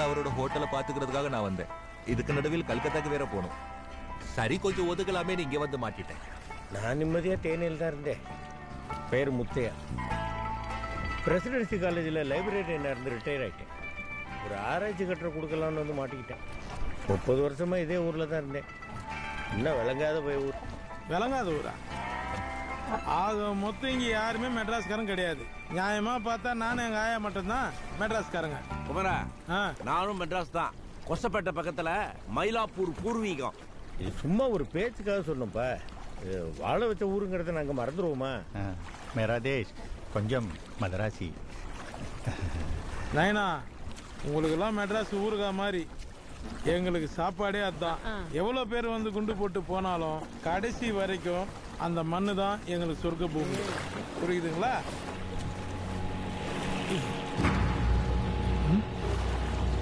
அவரோட ஹோட்டலை பாத்துக்கிறதுக்காக நான் வந்தேன். இதுக்கு நடுவில் கல்கத்தாக்கு வேற போகணும். சரி, கொஞ்சம் ஒதுக்கலாமே, இங்க வந்து மாட்டிட்டேன். நான் நிம்மதியா தேனியில் தான் இருந்தேன். பேர் முத்தையா. பிரசிடென்சி காலேஜில் லைப்ரரியனா இருந்து ரிட்டையர் ஆகிட்டேன். ஒரு ஆராய்ச்சி கட்டுரை கொடுக்கலான்னு வந்து மாட்டிக்கிட்டேன். 30 வருஷமா இதே ஊரில் தான் இருந்தேன். இன்னும் விளங்காத போய் ஊர். விளங்காத ஊரா? ஆக மொத்தம் இங்கே யாருமே மெட்ராஸ்காரன் கிடையாது. நியாயமா பார்த்தா நானும் எங்கள் ஆயா மட்டும்தான் மெட்ராஸ்காரங்க. குமரா, நானும் மெட்ராஸ் தான். கொசப்பேட்டை பக்கத்தில் மயிலாப்பூர் பூர்வீகம். இது சும்மா ஒரு பேச்சுக்காக சொன்னோம்ப்பா. வாழ வச்ச ஊருங்கிறத நாங்கள் மறந்துடுவோமா? மேரா தேஷ் கொஞ்சம் மதராசி. நயனா, உங்களுக்கெல்லாம் மெட்ராஸ் ஊருகா மாதிரி, எங்களுக்கு சாப்பாடே அதுதான். எவ்வளோ பேர் வந்து குண்டு போட்டு போனாலும் கடைசி வரைக்கும் அந்த மண்ணு தான் எங்களுக்கு சொர்க்க பூமி. புரியுதுங்களா?